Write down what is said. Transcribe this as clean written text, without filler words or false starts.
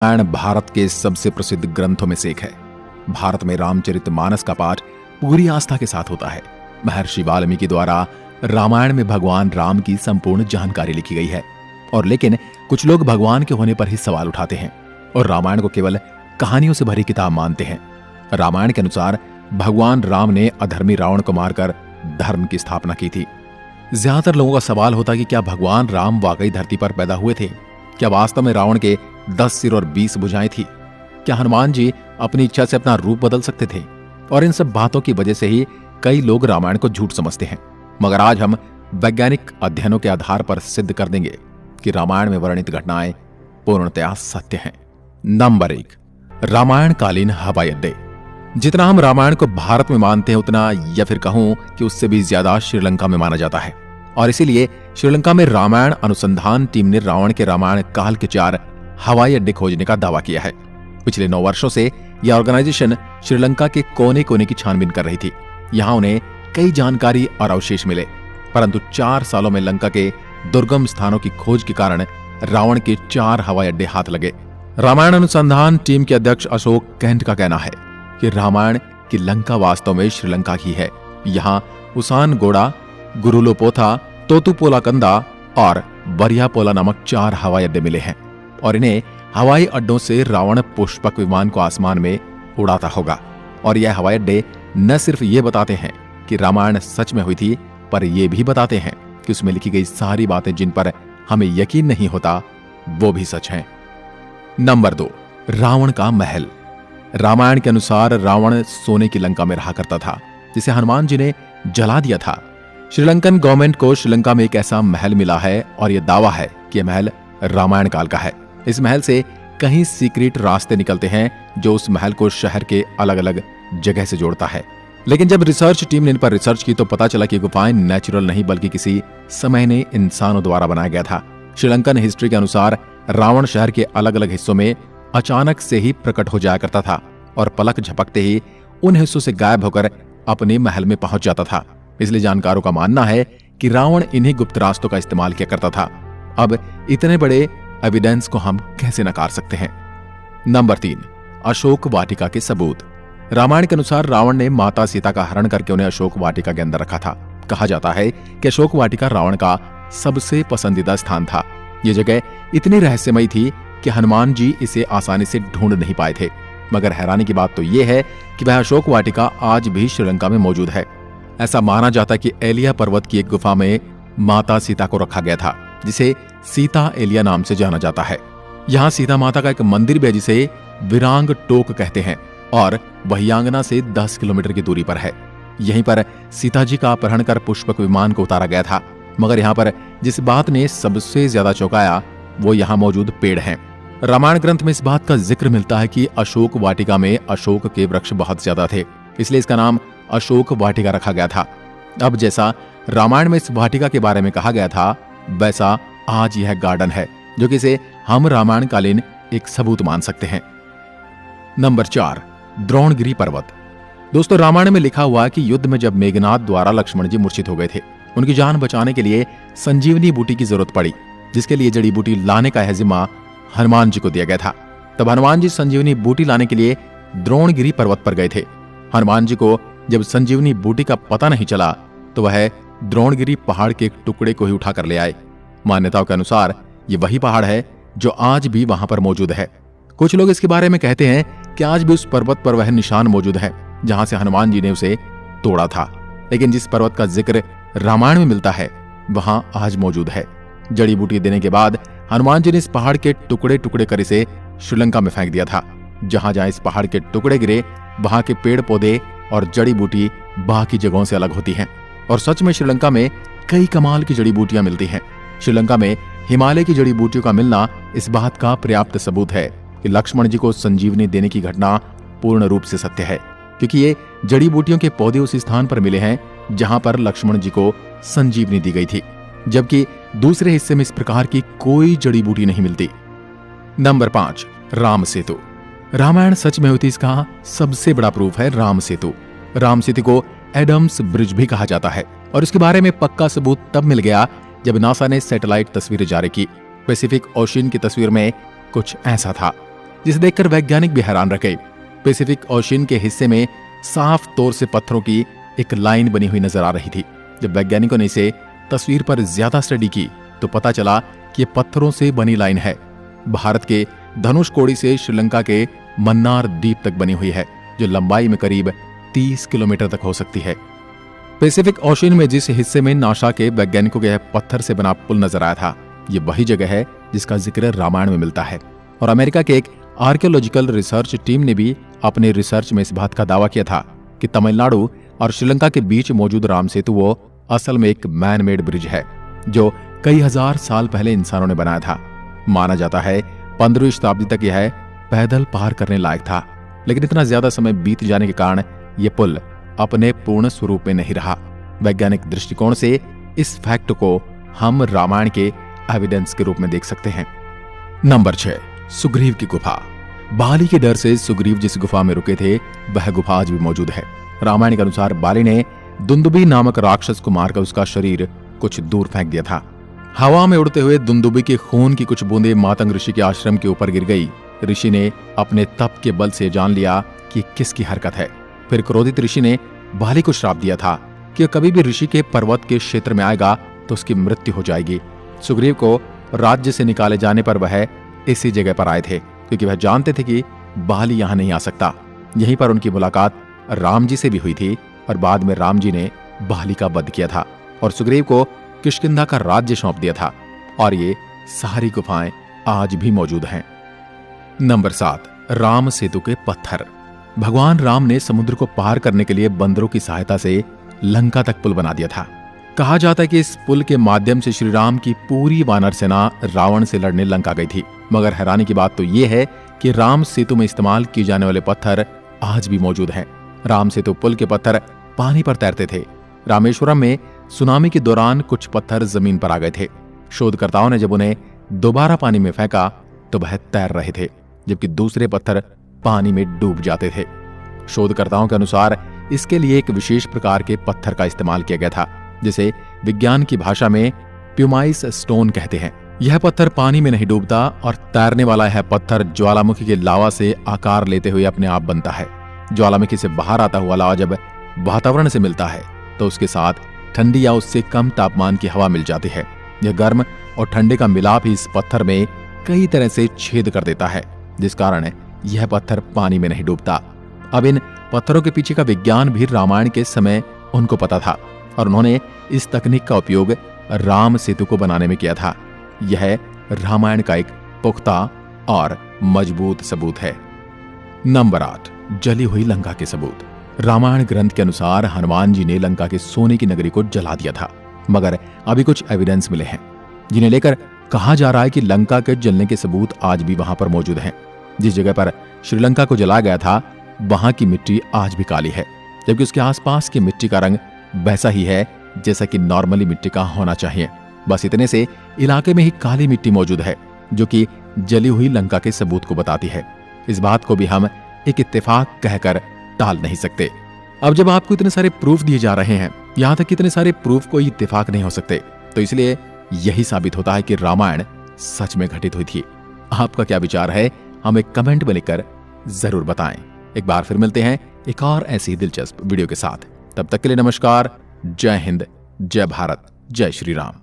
रामायण भारत के सबसे प्रसिद्ध ग्रंथों में से एक है। भारत में रामचरितमानस का पाठ पूरी आस्था के साथ होता है। महर्षि वाल्मीकि द्वारा रामायण में भगवान राम की संपूर्ण जानकारी लिखी गई है। और लेकिन कुछ लोग भगवान के होने पर ही सवाल उठाते हैं और रामायण को केवल कहानियों से भरी किताब मानते हैं। रामायण के अनुसार भगवान राम ने अधर्मी रावण को मारकर धर्म की स्थापना की थी। ज्यादातर लोगों का सवाल होता कि क्या भगवान राम वाकई धरती पर पैदा हुए थे? क्या वास्तव में रावण के 10 सिर और 20 भुजाएं थी? क्या हनुमान जी अपनी इच्छा से अपना रूप बदल सकते थे? और इन सब बातों की वजह से ही कई लोग रामायण को झूठ समझते हैं। मगर आज हम वैज्ञानिक अध्ययनों के आधार पर सिद्ध कर देंगे कि रामायण में वर्णित घटनाएं पूर्णतया सत्य हैं। नंबर 1, रामायण कालीन हवाई अड्डे। जितना हम रामायण को भारत में मानते हैं उतना, या फिर कहूं कि उससे भी ज्यादा श्रीलंका में माना जाता है। और इसीलिए श्रीलंका में रामायण अनुसंधान टीम ने रावण के रामायण काल के 4 हवाई अड्डे खोजने का दावा किया है। पिछले 9 वर्षों से यह ऑर्गेनाइजेशन श्रीलंका के कोने कोने की छानबीन कर रही थी। यहां उन्हें कई जानकारी और अवशेष मिले, परंतु 4 सालों में लंका के दुर्गम स्थानों की खोज के कारण रावण के 4 हवाई अड्डे हाथ लगे। रामायण अनुसंधान टीम के अध्यक्ष अशोक कैंट का कहना है कि रामायण की लंका वास्तव में श्रीलंका की है। यहाँ उसानगोड़ा, गुरुलोपोथा, तोतुपोलाकंदा और बरियापोला नामक 4 हवाई अड्डे मिले हैं और इन्हें हवाई अड्डों से रावण पुष्पक विमान को आसमान में उड़ाता होगा। और यह हवाई अड्डे न सिर्फ ये बताते हैं कि रामायण सच में हुई थी, पर यह भी बताते हैं कि उसमें लिखी गई सारी बातें जिन पर हमें यकीन नहीं होता वो भी सच हैं। नंबर 2, रावण का महल। रामायण के अनुसार रावण सोने की लंका में रहा करता था जिसे हनुमान जी ने जला दिया था। श्रीलंकन गवर्नमेंट को श्रीलंका में एक ऐसा महल मिला है और यह दावा है कि यह महल रामायण काल का है। इस महल से कई सीक्रेट रास्ते निकलते हैं जो उस महल को शहर के अलग अलग जगह से जोड़ता है। लेकिन जब रिसर्च टीम ने इन पर रिसर्च की तो पता चला कि गुफाएं नेचुरल नहीं बल्कि किसी समय ने इंसानों द्वारा बनाया गया था। श्रीलंकन हिस्ट्री के अनुसार रावण शहर के अलग अलग हिस्सों में अचानक से ही प्रकट हो जाया करता था और पलक झपकते ही उन हिस्सों से गायब होकर अपने महल में पहुंच जाता था। इसलिए जानकारों का मानना है कि रावण इन्हीं गुप्त रास्तों का इस्तेमाल किया करता था। अब इतने बड़े एविडेंस को हम कैसे नकार सकते हैं? नंबर 3, अशोक वाटिका के सबूत। रामायण के अनुसार रावण ने माता सीता का हरण करके उन्हें अशोक वाटिका के अंदर रखा था। कहा जाता है कि अशोक वाटिका रावण का सबसे पसंदीदा स्थान था। यह जगह इतनी रहस्यमयी थी कि हनुमान जी इसे आसानी से ढूंढ नहीं पाए थे। मगर हैरानी की बात तो यह है कि वह अशोक वाटिका आज भी श्रीलंका में मौजूद है। ऐसा माना जाता है कि एलिया पर्वत की एक गुफा में माता सीता को रखा गया था जिसे सीता एलिया नाम से जाना जाता है। यहाँ सीता माता का एक मंदिर भी है जिसे विरांग टोक कहते हैं और वहियांगना से 10 किलोमीटर की दूरी पर है। यहीं पर सीता जी का अपहरण कर पुष्पक विमान को उतारा गया था। मगर यहाँ पर जिस बात ने सबसे ज्यादा चौंकाया वो यहाँ मौजूद पेड़ हैं। रामायण ग्रंथ में इस बात का जिक्र मिलता है कि अशोक वाटिका में अशोक के वृक्ष बहुत ज्यादा थे, इसलिए इसका नाम अशोक वाटिका रखा गया था। अब जैसा रामायण में इस वाटिका के बारे में कहा गया था वैसा आज यह गार्डन है जो कि इसे हम रामायण कालीन एक सबूत मान सकते हैं। नंबर 4, द्रोणगिरी पर्वत। दोस्तों, रामायण में लिखा हुआ है कि युद्ध में जब मेघनाद द्वारा लक्ष्मण जी मूर्छित हो गए थे, उनकी जान बचाने के लिए संजीवनी बूटी की जरूरत पड़ी, जिसके लिए जड़ी बूटी लाने का जिम्मा हनुमान जी को दिया गया था। तब हनुमान जी संजीवनी बूटी लाने के लिए द्रोणगिरी पर्वत पर गए थे। हनुमान जी को जब संजीवनी बूटी का पता नहीं चला तो वह द्रोणगिरी पहाड़ के एक टुकड़े को ही उठा कर ले आए। मान्यताओं के अनुसार ये वही पहाड़ है जो आज भी वहां पर मौजूद है। कुछ लोग इसके बारे में कहते हैं कि आज भी उस पर्वत पर वह निशान मौजूद है जहां से हनुमान जी ने उसे तोड़ा था। लेकिन जिस पर्वत का जिक्र रामायण में मिलता है वहां आज मौजूद है। जड़ी बूटी देने के बाद हनुमान जी ने इस पहाड़ के टुकड़े टुकड़े कर इसे श्रीलंका में फेंक दिया था। जहां जहां इस पहाड़ के टुकड़े गिरे वहां के पेड़ पौधे और जड़ी बूटी बाकी जगहों से अलग होती हैं। और सच में श्रीलंका में कई कमाल की जड़ी बूटियां मिलती हैं। श्रीलंका में हिमालय की जड़ी बूटियों का मिलना इस बात का पर्याप्त सबूत है कि लक्ष्मण जी को संजीवनी देने की घटना पूर्ण रूप से सत्य है, क्योंकि ये जड़ी बूटियों के पौधे उस स्थान पर मिले हैं जहां पर लक्ष्मण जी को संजीवनी दी गई थी, जबकि दूसरे हिस्से में इस प्रकार की कोई जड़ी बूटी नहीं मिलती। नंबर 5, राम सेतु। रामायण सच में हुई थी इसका सबसे बड़ा प्रूफ है राम सेतु। राम सेतु को एडम्स ब्रिज भी कहा जाता है और इसके बारे में पक्का सबूत तब मिल गया जब नासा ने सैटेलाइट तस्वीरें जारी की। पैसिफिक ओशियन की तस्वीर में कुछ ऐसा था। जिसे देखकर वैज्ञानिक भी हैरान रह गए। पैसिफिक ओशियन के हिस्से में साफ तौर से पत्थरों की एक लाइन बनी हुई नजर आ रही थी। जब वैज्ञानिकों ने इसे तस्वीर पर ज्यादा स्टडी की तो पता चला कि ये पत्थरों से बनी लाइन है। भारत के धनुषकोडी से श्रीलंका के मन्नार द्वीप तक बनी हुई है, जो लंबाई में करीब 30 किलोमीटर तक हो सकती है। पैसिफिक ओशियन में जिस हिस्से में नासा के वैज्ञानिकों के पत्थर से बना पुल नजर आया था, ये वही जगह है जिसका जिक्र रामायण में मिलता है। और अमेरिका के एक आर्कियोलॉजिकल रिसर्च टीम ने भी अपने रिसर्च में इस बात का दावा किया था कि तमिलनाडु और श्रीलंका के बीच मौजूद राम सेतु वो असल में एक मैन मेड ब्रिज है, जो कई हजार साल पहले इंसानों ने बनाया था। माना जाता है 15वीं शताब्दी तक यह पैदल पार करने लायक था, लेकिन इतना ज्यादा समय बीत जाने के कारण यह पुल अपने पूर्ण स्वरूप में नहीं रहा। वैज्ञानिक दृष्टिकोण से इस फैक्ट को हम रामायण के एविडेंस के रूप में देख सकते हैं। नंबर 6, सुग्रीव की गुफा। बाली के डर से सुग्रीव जिस गुफा में रुके थे वह गुफा आज भी मौजूद है। रामायण के अनुसार बाली ने दुंदुभी नामक राक्षस को मारकर उसका शरीर कुछ दूर फेंक दिया था। हवा में उड़ते हुए दुंदुभी के खून की कुछ बूंदें मातंग ऋषि के आश्रम के ऊपर गिर गई। ऋषि ने अपने तप के बल से जान लिया कि किसकी हरकत है। फिर क्रोधित ऋषि ने बाली को श्राप दिया था कि कभी भी ऋषि के पर्वत के क्षेत्र में आएगा तो उसकी मृत्यु हो जाएगी। सुग्रीव को राज्य से निकाले जाने पर वह इसी जगह पर आए थे, क्योंकि वह जानते थे कि बाली यहां नहीं आ सकता। यहीं पर उनकी मुलाकात राम जी से भी हुई थी और बाद में राम जी ने बाली का वध किया था और सुग्रीव को किष्किंधा का राज्य सौंप दिया था। और ये सारी गुफाएं आज भी मौजूद हैं। नंबर 7, राम सेतु के पत्थर। भगवान राम ने समुद्र को पार करने के लिए बंदरों की सहायता से लंका तक पुल बना दिया था। कहा जाता है कि इस पुल के माध्यम से श्री राम की पूरी वानर सेना रावण से लड़ने लंका गई थी। मगर हैरानी की बात तो यह है कि राम सेतु में इस्तेमाल किए जाने वाले पत्थर आज भी मौजूद हैं। राम सेतु पुल के पत्थर पानी पर तैरते थे। रामेश्वरम में सुनामी के दौरान कुछ पत्थर जमीन पर आ गए थे। शोधकर्ताओं ने जब उन्हें दोबारा पानी में फेंका तो वह तैर रहे थे, जबकि दूसरे पत्थर पानी में डूब जाते थे। शोधकर्ताओं के अनुसार इसके लिए एक विशेष प्रकार के पत्थर का इस्तेमाल किया गया था, जिसे विज्ञान की भाषा में प्यूमाइस स्टोन कहते हैं। यह पत्थर पानी में नहीं डूबता और तैरने वाला यह पत्थर ज्वालामुखी के लावा से आकार लेते हुए अपने आप बनता है। ज्वालामुखी से बाहर आता हुआ लावा जब वातावरण से मिलता है तो उसके साथ ठंडी या उससे कम तापमान की हवा मिल जाती है। यह गर्म और ठंडे का मिलाप ही इस पत्थर में कई तरह से छेद कर देता है, जिस कारण यह पत्थर पानी में नहीं डूबता। अब इन पत्थरों के पीछे का विज्ञान भी रामायण के समय उनको पता था और उन्होंने इस तकनीक का उपयोग राम सेतु को बनाने में किया था। यह रामायण का एक पुख्ता और मजबूत सबूत है। नंबर 8, जली हुई लंका के सबूत। रामायण ग्रंथ के अनुसार हनुमान जी ने लंका के सोने की नगरी को जला दिया था, मगर अभी कुछ एविडेंस मिले हैं जिन्हें लेकर कहा जा रहा है कि लंका के जलने के सबूत आज भी वहां पर मौजूद हैं। जिस जगह पर श्रीलंका को जलाया गया था वहां की मिट्टी आज भी काली है, जबकि उसके आसपास की मिट्टी का रंग वैसा ही है जैसा कि नॉर्मली मिट्टी का होना चाहिए। बस इतने से इलाके में ही काली मिट्टी मौजूद है, जो कि जली हुई लंका के सबूत को बताती है। इस बात को भी हम एक इत्तेफाक कहकर टाल नहीं सकते। अब जब आपको इतने सारे प्रूफ दिए जा रहे हैं, यहां तक इतने सारे प्रूफ कोई इत्तेफाक नहीं हो सकते, तो इसलिए यही साबित होता है कि रामायण सच में घटित हुई थी। आपका क्या विचार है हमें कमेंट में लिखकर जरूर बताएं। एक बार फिर मिलते हैं एक और ऐसी दिलचस्प वीडियो के साथ। तब तक के लिए नमस्कार। जय हिंद, जय भारत, जय श्री राम।